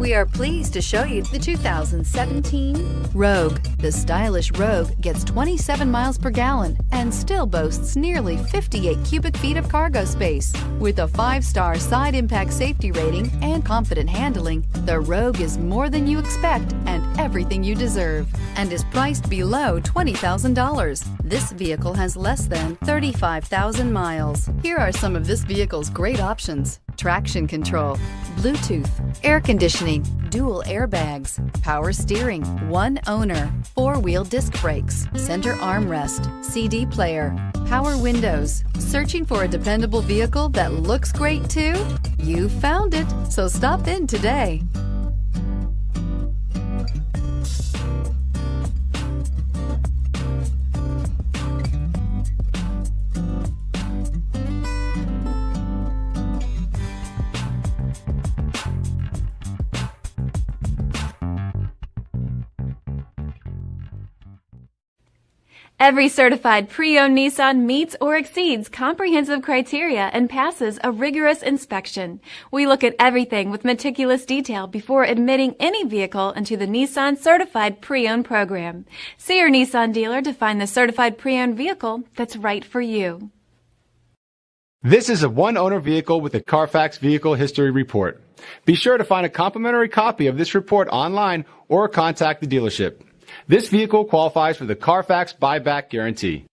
We are pleased to show you the 2017 Rogue. The stylish Rogue gets 27 miles per gallon and still boasts nearly 58 cubic feet of cargo space. With a 5-star side impact safety rating and confident handling, the Rogue is more than you expect and everything you deserve, and is priced below $20,000. This vehicle has less than 35,000 miles. Here are some of this vehicle's great options: traction control, Bluetooth, air conditioning, dual airbags, power steering, one owner, 4-wheel disc brakes, center armrest, CD player, power windows. Searching for a dependable vehicle that looks great too? You found it, so stop in today. Every certified pre-owned Nissan meets or exceeds comprehensive criteria and passes a rigorous inspection. We look at everything with meticulous detail before admitting any vehicle into the Nissan Certified Pre-Owned program. See your Nissan dealer to find the certified pre-owned vehicle that's right for you. This is a one-owner vehicle with a Carfax Vehicle History Report. Be sure to find a complimentary copy of this report online or contact the dealership. This vehicle qualifies for the Carfax buyback guarantee.